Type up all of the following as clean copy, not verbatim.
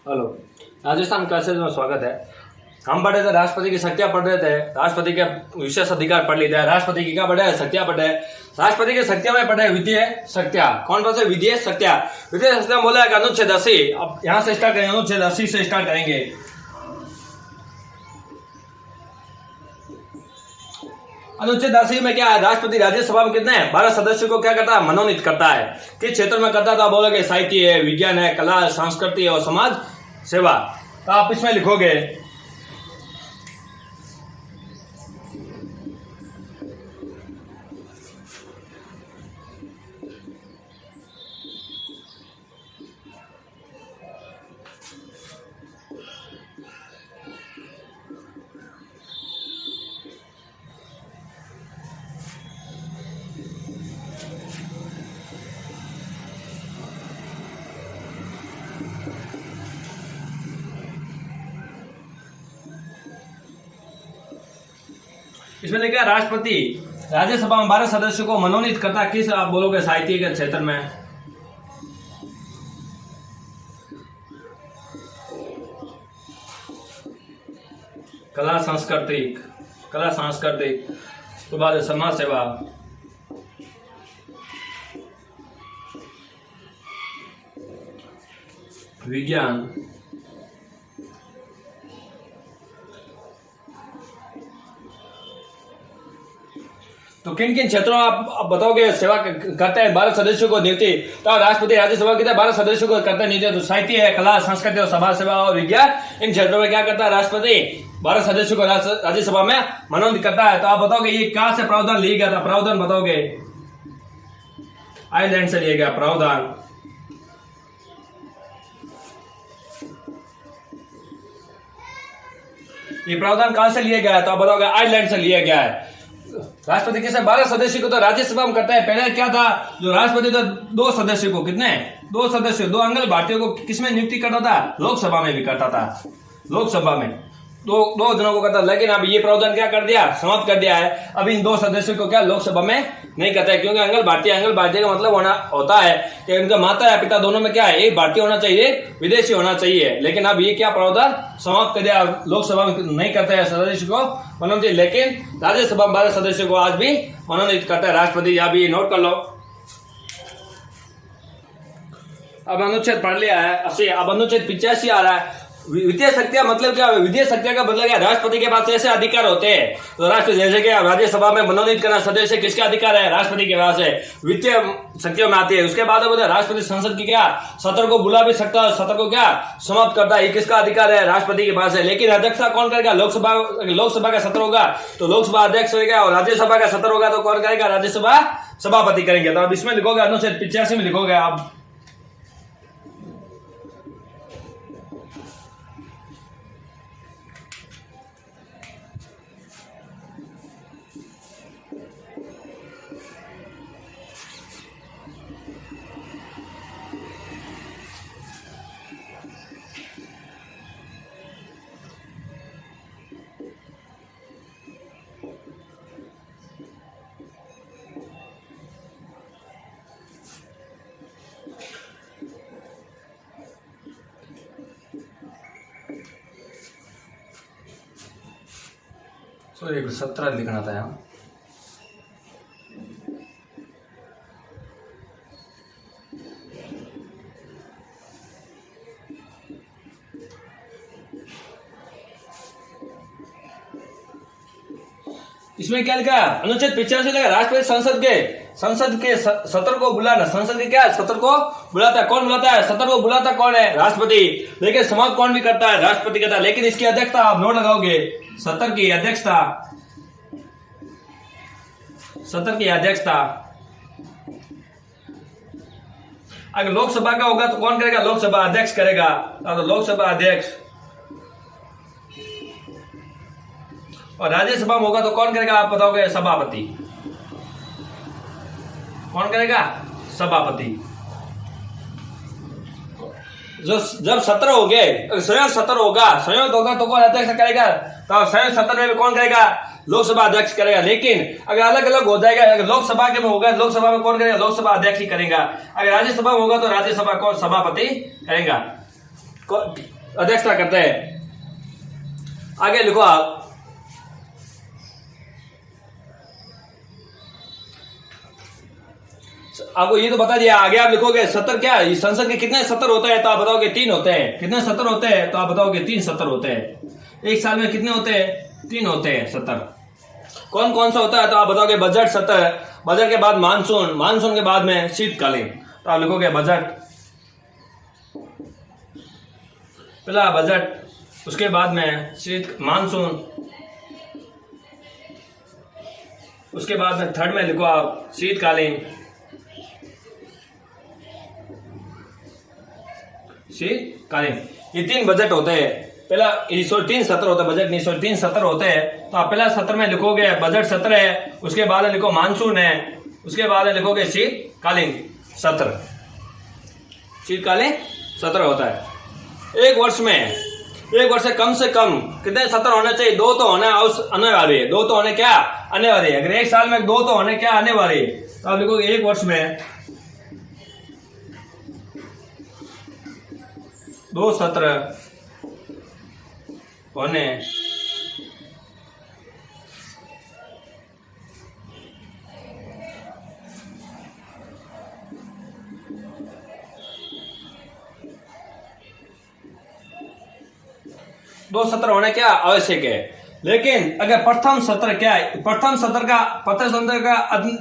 Hello, Rajasthan classes में स्वागत है। हम पढ़ रहे थे राष्ट्रपति की शक्तियां पढ़ रहे थे, राष्ट्रपति के विशेष अधिकार पढ़ लिए थे, राष्ट्रपति की क्या पढ़े, शक्तियां पढ़े। राष्ट्रपति की शक्तियां में पढ़े विधेय शक्तियां। कौन पढ़े विधेय शक्तियां? विधेय शक्तियां बोला है अनुच्छेद 80। अब यहां से स्टार्ट करेंगे, अनुच्छेद 80 से स्टार्ट करेंगे। अनुच्छेद 80 में क्या है? राष्ट्रपति राज्यसभा में कितने 12 सदस्यों को क्या करता है? मनोनीत करता है। किस क्षेत्र में करता था? बोलोगे साहित्य है, विज्ञान है, कला, संस्कृति और समाज सेवा। तो आप इसमें लिखोगे इसमें लिखा है राष्ट्रपति राज्यसभा में 12 सदस्यों को मनोनीत करता है। किस? आप बोलोगे साहित्य के क्षेत्र में। कला सांस्कृतिक उसके बाद समाज सेवा, विज्ञान, तो किन किन क्षेत्रों में आप बताओगे सेवा करते हैं 12 सदस्यों को नियुक्ति? तो राष्ट्रपति राज्यसभा के 12 सदस्यों को करते हैं नियुक्ति। तो साहित्य है, कला, संस्कृति और समाज सेवा और विज्ञान, इन क्षेत्रों में क्या करता है? राष्ट्रपति 12 सदस्यों को राज्यसभा में मनोनीत करता है। तो आप बताओगे ये कहां से प्रावधान लिया गया था? प्रावधान बताओगे आयरलैंड से लिया गया प्रावधान। ये प्रावधान कहां से लिया गया है? तो आप बताओगे आयरलैंड से लिया गया है। राष्ट्रपति किसे 12 सदस्य को तो राज्यसभा में करता है। पहले क्या था? जो राष्ट्रपति तो 2 सदस्य को, कितने 2 सदस्य, 2 अंगल भारतीयों को किसमें नियुक्ति करता था? लोकसभा में भी करता था। लोकसभा में दो जनों को करता। लेकिन अब ये प्रावधान क्या कर दिया? समाप्त कर दिया है। अब इन 2 सदस्यों को क्या लोकसभा में नहीं करता है, क्योंकि अंगल भारतीय का मतलब होता है कि उनका माता या पिता दोनों में क्या है? एक भारतीय होना चाहिए, एक विदेशी होना चाहिए। लेकिन अब ये क्या प्रावधान समाप्त कर दिया? लोकसभा में नहीं करते हैं सदस्य को मनोनीत, लेकिन राज्यसभा में 12 सदस्यों को आज भी मनोनीत करता है राष्ट्रपति। आप ये नोट कर लो। अब अनुच्छेद पढ़ लिया है 80। अब अनुच्छेद 85 आ रहा है। वित्तीय शक्तियां मतलब क्या? वित्तीय शक्तियां का मतलब क्या? राष्ट्रपति के पास ऐसे अधिकार होते हैं। तो राष्ट्रपति जैसे कि राज्यसभा में मनोनीत करना सदस्य किसके अधिकार है? राष्ट्रपति के पास है। वित्तीय शक्तियों में आती है। उसके बाद राष्ट्रपति संसद की क्या सत्र को बुला भी सकता है, सत्र को क्या समाप्त करता है। ये किसका अधिकार है? राष्ट्रपति के पास है। लेकिन अध्यक्षता कौन करेगा? लोकसभा का सत्र होगा तो लोकसभा अध्यक्ष होगा, और राज्यसभा का सत्र होगा तो कौन करेगा? राज्यसभा सभापति करेंगे। तो अब इसमें लिखोगे अनुच्छेद 85 में लिखोगे आप सॉरी 17 लिखना था यहाँ। इसमें क्या लिखा? अनुच्छेद 85 लिखा राष्ट्रपति संसद के सत्र को बुलाना। संसद के क्या सत्र को बुलाता है? कौन बुलाता है? सत्र को बुलाता कौन है? राष्ट्रपति। लेकिन समाप्त कौन भी करता है? राष्ट्रपति करता है। लेकिन इसकी अध्यक्षता आप नोट लगाओगे, सत्र की अध्यक्षता अगर लोकसभा का होगा तो कौन करेगा? लोकसभा अध्यक्ष करेगा। तो लोकसभा अध्यक्ष, और राज्यसभा में होगा तो कौन करेगा? आप बताओगे सभापति। कौन करेगा? सभापति। जब सत्र हो गए, संयुक्त सत्र होगा तो कौन अध्यक्ष करेगा? तो संयुक्त सत्र में भी कौन करेगा? लोकसभा अध्यक्ष करेगा। लेकिन अगर अलग अलग हो जाएगा, अगर लोकसभा के में होगा लोकसभा में कौन करेगा? लोकसभा अध्यक्ष ही करेगा। अगर राज्यसभा में होगा तो राज्यसभा कौन? सभापति करेगा। अध्यक्षता करते हैं। आगे लिखो आप, आपको ये तो बता दिया। आगे आप लिखोगे सत्र क्या, संसद के कितने सत्र होते हैं, तो आप बताओगे 3 होते हैं। कितने सत्र होते हैं, तो आप बताओगे 3 सत्र होते हैं। एक साल में कितने होते हैं, 3 होते हैं सत्र। कौन कौन सा होता है, तो आप बताओगे बजट सत्र, बजट के बाद मानसून, मानसून के बाद में शीतकालीन। तो आप लिखोगे बजट, पहला बजट, उसके बाद में शीत मानसून, उसके बाद में थर्ड में लिखो आप शीतकालीन, शीतकालीन। ये 3 बजट होते हैं। पहला 3 सत्र होता है, बजट 3 सत्र होते हैं। तो आप पहला सत्र में लिखोगे बजट सत्र है, उसके बाद में लिखो मानसून है, उसके बाद में लिखोगे शीतकालीन सत्र। शीतकालीन सत्र होता है। एक वर्ष से कम कितने सत्र होने चाहिए, 2 तो होने अनिवार्य है। 2 तो होने क्या अनिवार्य है। अगर एक साल में 2 तो होने क्या अनिवार्य है, तो आप लिखोगे एक वर्ष में 2 सत्र होने क्या आवश्यक है। लेकिन अगर प्रथम सत्र क्या है, प्रथम सत्र का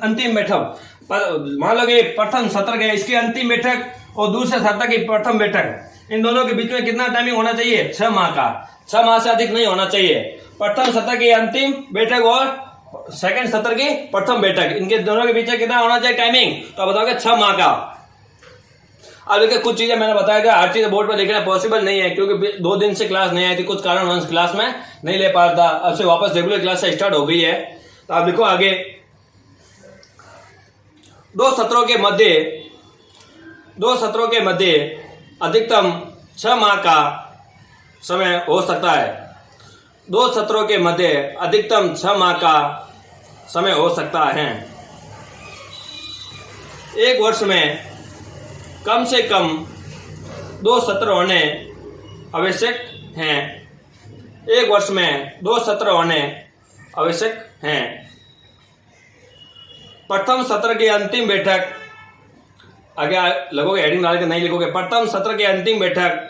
अंतिम बैठक, मान लो कि प्रथम सत्र का इसकी अंतिम बैठक और दूसरे सत्र की प्रथम बैठक, इन दोनों के बीच में कितना टाइमिंग होना चाहिए, 6 माह का। 6 माह से अधिक नहीं होना चाहिए। प्रथम सत्र की अंतिम बैठक और सेकंड सत्र की प्रथम बैठक, इनके दोनों के बीच में कितना होना चाहिए टाइमिंग, तो आप बताओगे 6 माह का। अब देखिए कुछ चीजें मैंने बताया कि हर चीज बोर्ड पर लिखना पॉसिबल नहीं है, क्योंकि 2 दिन से क्लास नहीं आई थी, कुछ कारणवश क्लास में नहीं ले पा रहा था। अब से वापस रेगुलर क्लास से स्टार्ट हो गई है। तो आप लिखो आगे, 2 सत्रों के मध्य अधिकतम 6 माह का समय हो सकता है। 2 सत्रों के मध्य अधिकतम 6 माह का समय हो सकता है। एक वर्ष में कम से कम 2 सत्र होने आवश्यक हैं। एक वर्ष में 2 सत्र होने आवश्यक हैं। प्रथम सत्र की अंतिम बैठक, आगे लगोगे हेडिंग डाल के नहीं लिखोगे, प्रथम सत्र की अंतिम बैठक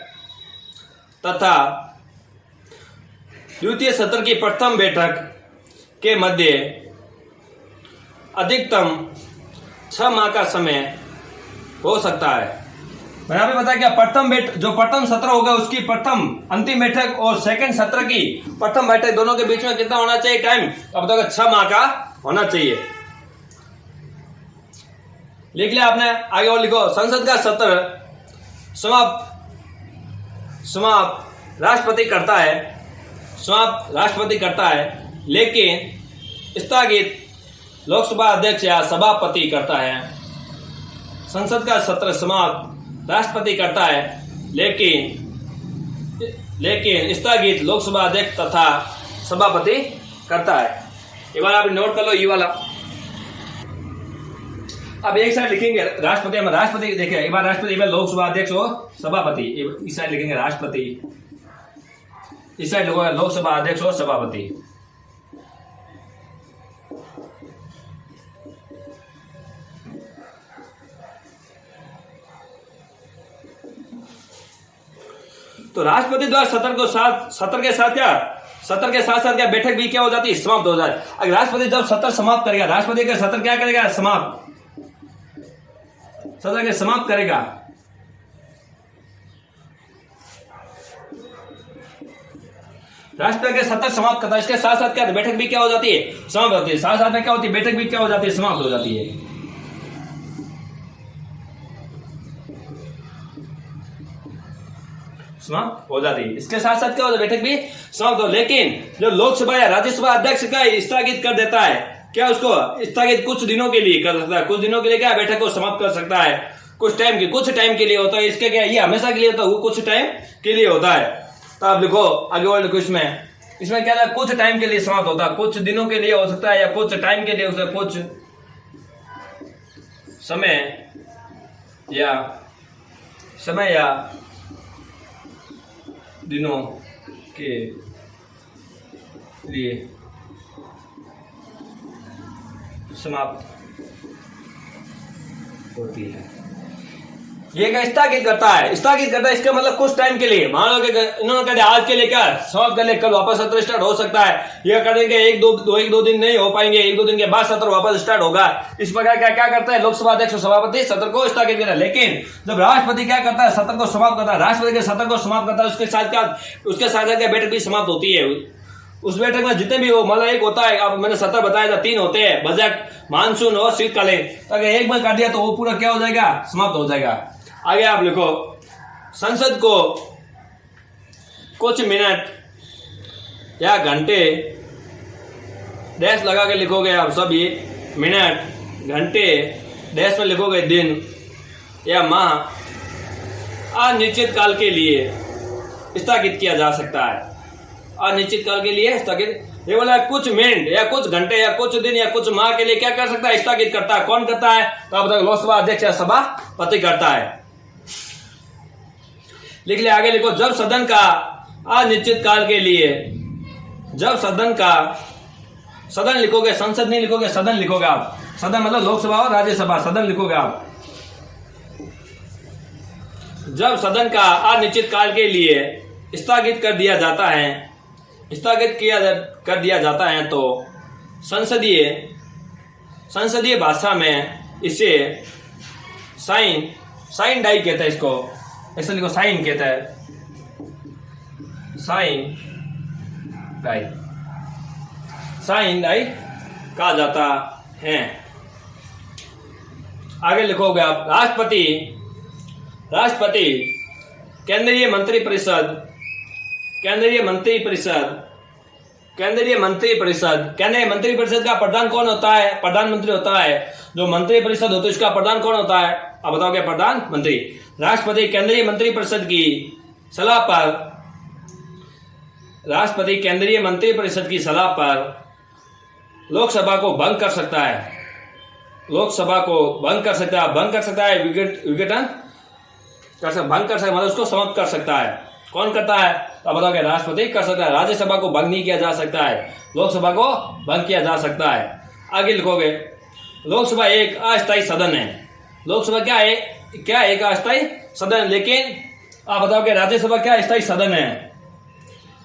तथा द्वितीय सत्र की प्रथम बैठक के मध्य अधिकतम 6 माह का समय हो सकता है। मैंने आपको बताया क्या, जो प्रथम सत्र होगा उसकी प्रथम अंतिम बैठक और सेकंड सत्र की प्रथम बैठक, दोनों के बीच में कितना होना चाहिए टाइम, अब बताओगे 6 माह का होना चाहिए। लिख लिया आपने। आगे और लिखो, संसद का सत्र समाप्त राष्ट्रपति करता है, लेकिन स्थगित लोकसभा अध्यक्ष या सभापति करता है। संसद का सत्र समाप्त राष्ट्रपति करता है, लेकिन स्थगित लोकसभा अध्यक्ष तथा सभापति करता है। ये बार आप नोट कर लो, ये वाला। अब एक साइड लिखेंगे राष्ट्रपति देखिए, एक बार राष्ट्रपति, एक बार लोकसभा अध्यक्ष और सभापति। इस साइड लिखेंगे राष्ट्रपति, इस साइड लिखोगे लोकसभा अध्यक्ष और सभापति। तो राष्ट्रपति द्वारा सत्र के साथ साथ क्या बैठक भी क्या हो जाती है, समाप्त हो जाए। अगर राष्ट्रपति जब सत्र समाप्त करेगा, राष्ट्रपति का सत्र क्या करेगा, सत्र के समाप्त करेगा। राष्ट्रपति के सत्र समाप्त करता है, इसके साथ साथ क्या बैठक भी क्या हो जाती है, समाप्त होती है। साथ साथ में क्या होती है, बैठक भी क्या हो जाती है, समाप्त हो जाती है। समाप्त हो जाती है। इसके साथ साथ क्या होता है, बैठक भी समाप्त हो। लेकिन जो लोकसभा या राज्यसभा अध्यक्ष का स्थगित कर देता है, क्या उसको स्थगित कुछ दिनों के लिए कर सकता है, कुछ दिनों के लिए क्या बैठक को समाप्त कर सकता है, कुछ टाइम के लिए होता है। इसके क्या, ये हमेशा के लिए होता है, वो कुछ टाइम के लिए होता है। तो आप लिखो आगे और लिखो, इसमें क्या है, कुछ टाइम के लिए समाप्त होता है, कुछ दिनों के लिए हो सकता है, या कुछ टाइम के लिए, कुछ समय या दिनों के लिए समाप्त होती है। ये क्या स्थगित करता है, स्थगित करता है, इसका मतलब कुछ टाइम के लिए, मान लो कि इन्होंने कहा आज के लिए क्या समाप्त कर ले, कल वापस सत्र स्टार्ट हो सकता है। ये कर देंगे एक दो दिन नहीं हो पाएंगे, एक दो दिन के बाद सत्र वापस स्टार्ट होगा। इस प्रकार क्या क्या करता है लोकसभा अध्यक्ष और सभापति सत्र को स्थगित करता है। लेकिन जब राष्ट्रपति क्या करता है, सत्र को समाप्त करता है, राष्ट्रपति के सत्र को समाप्त करता है, उसके साथ क्या बैठक भी समाप्त होती है। उस बैठक में जितने भी हो, मतलब एक होता है, अब मैंने सत्र बताया था 3 होते हैं, बजट, मानसून और शीतकालीन। तो अगर एक बार कर दिया तो वो पूरा क्या हो जाएगा, समाप्त हो जाएगा। आगे आप लिखो, संसद को कुछ मिनट या घंटे, डैश लगा के लिखोगे आप सब, ये मिनट, घंटे, डैश में लिखोगे दिन या माह, अनिश्चित काल के लिए स्थगित किया जा सकता है। अनिश्चित काल के लिए स्थगित, ये बोला कुछ मिनट या कुछ घंटे या कुछ दिन या कुछ माह के लिए क्या कर सकता है, स्थगित करता है। कौन करता है, तो आप बताओ, लोकसभा अध्यक्ष या सभापति करता है। लिख लिया, आगे लिखो, जब सदन का अनिश्चित काल के लिए, जब सदन का, सदन लिखोगे, संसद नहीं लिखोगे, सदन लिखोगे आप, सदन मतलब लोकसभा और राज्यसभा, सदन लिखोगे आप। जब सदन का अनिश्चित काल के लिए स्थगित कर दिया जाता है, स्थगित कर दिया जाता है, तो संसदीय भाषा में इसे साइन डाई कहते हैं। इसको ऐसे लिखो, साइन कहता है, साइन डाई कहा जाता है। आगे लिखोगे आप, राष्ट्रपति केंद्रीय मंत्रिपरिषद का प्रधान कौन होता है, प्रधानमंत्री होता है। जो मंत्रिपरिषद होती है उसका प्रधान कौन होता है, अब बताओ क्या, प्रधानमंत्री। राष्ट्रपति केंद्रीय मंत्रिपरिषद की सलाह पर लोकसभा को भंग कर सकता है, भंग कर सकता है, भंग कर सकता है मतलब उसको समाप्त कर सकता है। कौन करता है, तो बताओ क्या, राष्ट्रपति कर सकता है। राज्यसभा को भंग नहीं किया जा सकता है, लोकसभा को भंग किया जा सकता है। आगे लिखोगे, लोकसभा एक अस्थायी सदन है। लोकसभा क्या है, एक अस्थायी सदन। लेकिन आप बताओ कि राज्यसभा क्या स्थायी सदन है।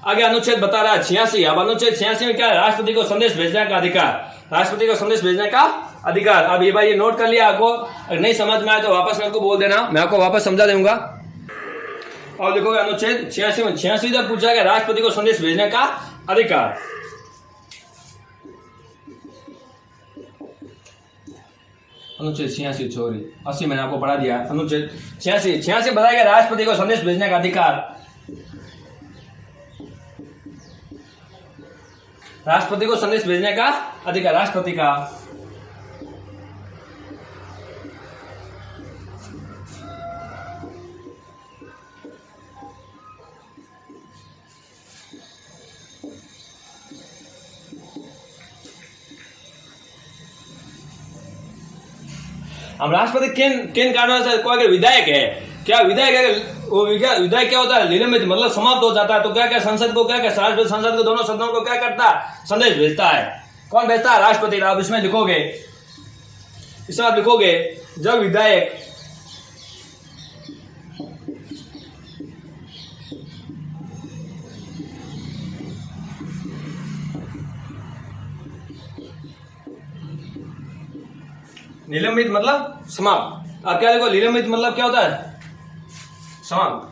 आगे अनुच्छेद बता रहा है 86। अब अनुच्छेद 86 में क्या है, राष्ट्रपति को संदेश भेजने का अधिकार, राष्ट्रपति को संदेश भेजने का अधिकार। अब ये भाई ये नोट कर लिया, आपको अगर नहीं समझ में आए तो वापस मेरे को बोल देना, मैं आपको वापस समझा दूंगा। और देखोगे अनुच्छेद 86 में 86 जब पूछा गया राष्ट्रपति को संदेश भेजने का अधिकार। अनुच्छेद 86 सॉरी 80 मैंने आपको पढ़ा दिया। अनुच्छेद 86 बताया गया राष्ट्रपति को संदेश भेजने का अधिकार। राष्ट्रपति को संदेश भेजने का अधिकार, राष्ट्रपति का। हम राष्ट्रपति किन कारणों से, कोई अगर विधायक है, क्या विधायक है, वो विधायक क्या होता है, निलंबित मतलब समाप्त हो जाता है, तो क्या क्या संसद को, क्या क्या राष्ट्रपति संसद को, दोनों सदनों को क्या करता है, संदेश भेजता है। कौन भेजता है, राष्ट्रपति। आप इसमें लिखोगे, जब विधायक निलंबित मतलब समाप्त। आप क्या लिखो, निलंबित मतलब क्या होता है, समाप्त।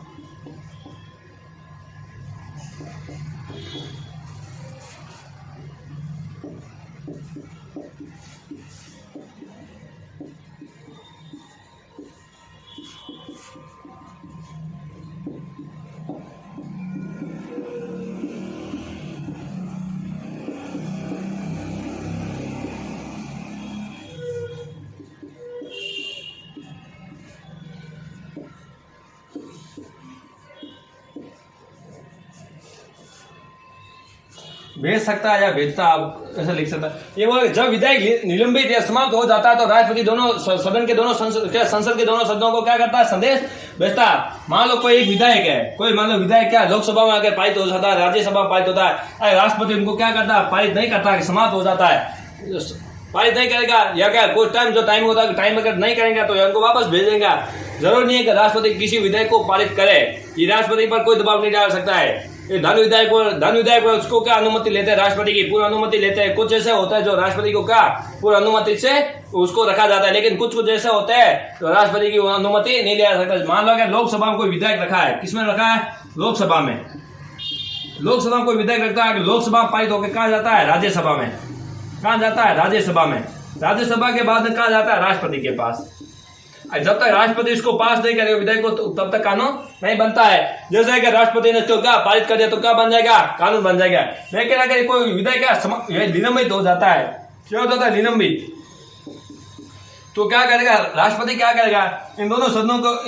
भेज सकता है या भेजता, आप ऐसा लिख सकता है। ये वो जब विधायक निलंबित या समाप्त हो जाता है तो राष्ट्रपति दोनों सदन के दोनों संसद के दोनों सदनों को क्या करता है, संदेश भेजता है। मान लो कोई एक विधायक है, कोई मान लो विधायक क्या लोकसभा में अगर पारित हो जाता है, राज्यसभा में पारित होता है, राष्ट्रपति उनको क्या करता है, पारित नहीं करता, समाप्त हो जाता है, पारित नहीं करेगा या क्या कोई टाइम जो टाइम होता है, टाइम अगर नहीं करेंगे तो उनको वापस भेजेंगे। जरूर नहीं है कि राष्ट्रपति किसी विधेयक को पारित करे, ये राष्ट्रपति पर कोई दबाव नहीं डाल सकता है। ये धन विधायक उसको क्या अनुमति लेते हैं, राष्ट्रपति की पूर्ण अनुमति लेते हैं। कुछ ऐसे होता है जो राष्ट्रपति को क्या पूर्ण अनुमति से उसको रखा जाता है, लेकिन कुछ ऐसे होते हैं तो राष्ट्रपति की अनुमति नहीं लिया सकता। मान लो अगर लोकसभा में कोई विधायक रखा है, किसमें रखा है, लोकसभा में, लोकसभा में कोई विधायक रखता है, लोकसभा पारित होकर कहा जाता है राज्यसभा में, कहा जाता है राज्यसभा में, राज्यसभा के बाद कहा जाता है राष्ट्रपति के पास। जब तक राष्ट्रपति इसको पास नहीं करेगा विधेयक को तब तक कानून नहीं बनता है। जैसे कि राष्ट्रपति ने इसको क्या पारित कर दिया तो क्या बन जाएगा, कानून बन जाएगा। लेकिन अगर कोई विधेयक क्या निलंबित हो जाता है, क्या होता है निलंबित, तो क्या करेगा राष्ट्रपति, क्या करेगा, इन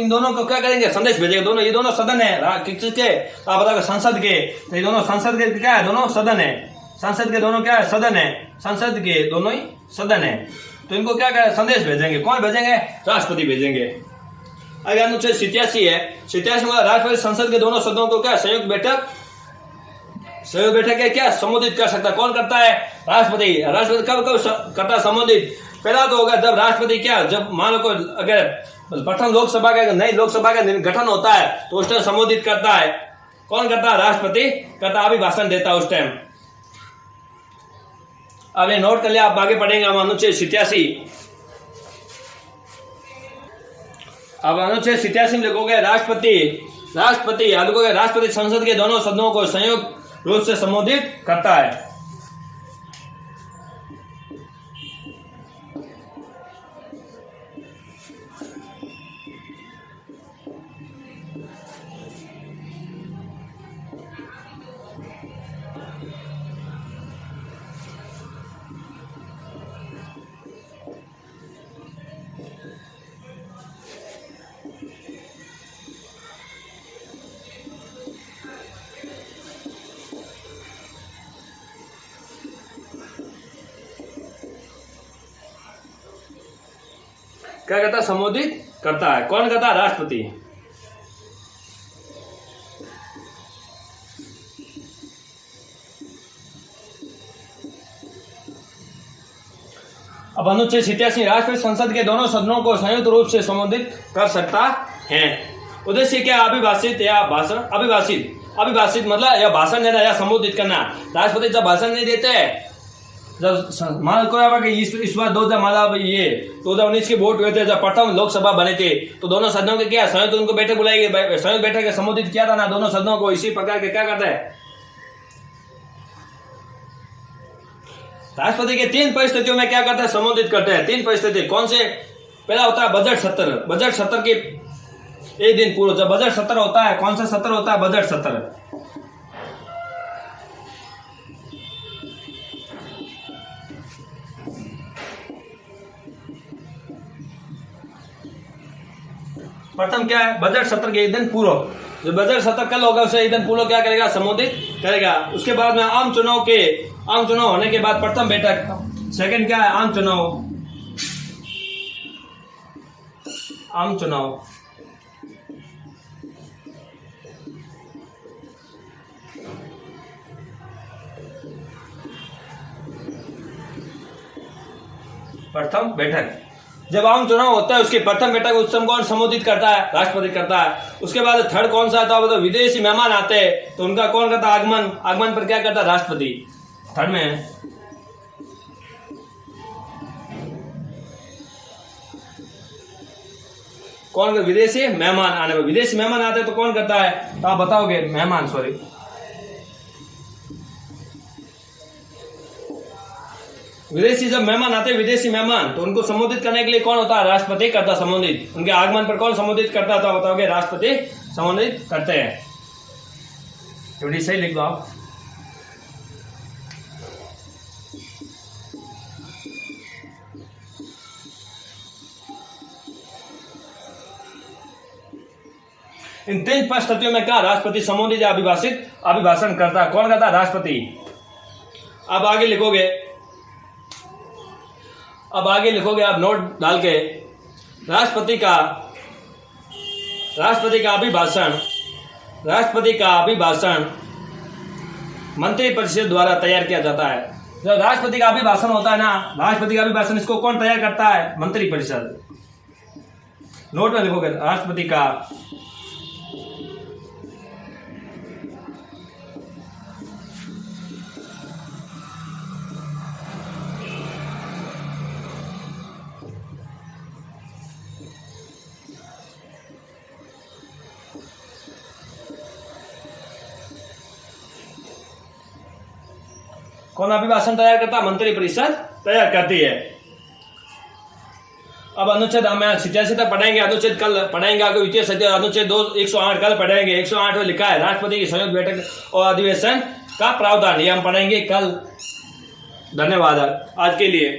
दोनों को क्या करेंगे, संदेश भेजेगा। दोनों, ये दोनों सदन है किसके, आप बताओ संसद के, तो ये दोनों संसद के क्या है, दोनों सदन है, संसद के दोनों क्या है, सदन है, संसद के दोनों ही सदन है, तो इनको क्या करें, संदेश भेजेंगे। कौन भेजेंगे, राष्ट्रपति भेजेंगे। अगर अनुच्छेद 87 है, 87 में राष्ट्रपति संसद के दोनों सदनों को क्या संयुक्त बैठक है क्या संबोधित कर सकता है। कौन करता है, राष्ट्रपति। राष्ट्रपति कब कब करता है संबोधित, पहला तो होगा जब राष्ट्रपति क्या, जब मान लो अगर प्रथम लोकसभा का नई लोकसभा का गठन होता है तो उस टाइम संबोधित करता है। कौन करता है, राष्ट्रपति करता, अभिभाषण देता है उस टाइम। अब ये नोट कर लिया, आप आगे पढ़ेंगे। हम अनुच्छेद 87, अब अनुच्छेद 87 में लिखोगे राष्ट्रपति संसद के दोनों सदनों को संयुक्त रूप से संबोधित करता है। क्या कहता है, संबोधित करता है। कौन कहता है, राष्ट्रपति। अब अनुच्छेद 87, राष्ट्रपति संसद के दोनों सदनों को संयुक्त रूप से संबोधित कर सकता है। उद्देश्य क्या, अभिभाषित या भाषण, अभिभाषित मतलब या भाषण देना या संबोधित करना। राष्ट्रपति जब भाषण नहीं देते, जब मान को इस बार 2019 के वोट हुए थे, जब प्रथम लोकसभा बने थे तो दोनों सदनों के क्या संयुक्त उनको बैठक बुलाई गई, संयुक्त बैठक संबोधित किया था ना दोनों सदनों को। इसी प्रकार के क्या करते हैं, राष्ट्रपति के 3 परिस्थितियों में क्या करते हैं, संबोधित करते हैं। 3 परिस्थिति कौन से, पहला होता है बजट सत्र के एक दिन पूर्व, जब बजट सत्र होता है, कौन सा सत्र होता है, बजट सत्र। प्रथम क्या है, बजट सत्र के एक दिन पूर्व, जो बजट सत्र कल होगा उसे एक दिन पूर्व क्या करेगा, संबोधित करेगा। उसके बाद में आम चुनाव होने के बाद प्रथम बैठक, सेकंड क्या है, आम चुनाव। प्रथम बैठक, जब आम चुनाव होता है उसकी प्रथम बैठक उस समय कौन संबोधित करता है, राष्ट्रपति करता है। उसके बाद थर्ड कौन सा आता है, तो विदेशी मेहमान आते हैं तो उनका कौन करता है, आगमन पर क्या करता है, राष्ट्रपति। थर्ड में कौन, विदेशी मेहमान आने पर, विदेशी मेहमान आते हैं तो कौन करता है, तो आप बताओगे, मेहमान, सॉरी, विदेशी जब मेहमान आते हैं, विदेशी मेहमान, तो उनको संबोधित करने के लिए कौन होता है, राष्ट्रपति करता संबोधित। उनके आगमन पर कौन संबोधित करता है, तो बताओगे, राष्ट्रपति संबोधित करते हैं। सही लिख दो आप। इन 3 परिस्थितियों में क्या, राष्ट्रपति संबोधित या अभिभाषण करता है। कौन करता है, राष्ट्रपति। अब आगे लिखोगे, आप नोट डाल के राष्ट्रपति का अभिभाषण मंत्रिपरिषद द्वारा तैयार किया जाता है। जो राष्ट्रपति का अभिभाषण होता है ना, राष्ट्रपति का अभिभाषण इसको कौन तैयार करता है? मंत्रिपरिषद। नोट में लिखोगे राष्ट्रपति का कौन अभिभाषण तैयार करता है? मंत्रिपरिषद तैयार करती है। अब अनुच्छेद हम 87 तक पढ़ेंगे, अनुच्छेद कल पढ़ेंगे, आगे वित्तीय सचिव अनुच्छेद 108 कल पढ़ेंगे। 108 में लिखा है राष्ट्रपति की संयुक्त बैठक और अधिवेशन का प्रावधान, ये हम पढ़ेंगे कल। धन्यवाद आज के लिए।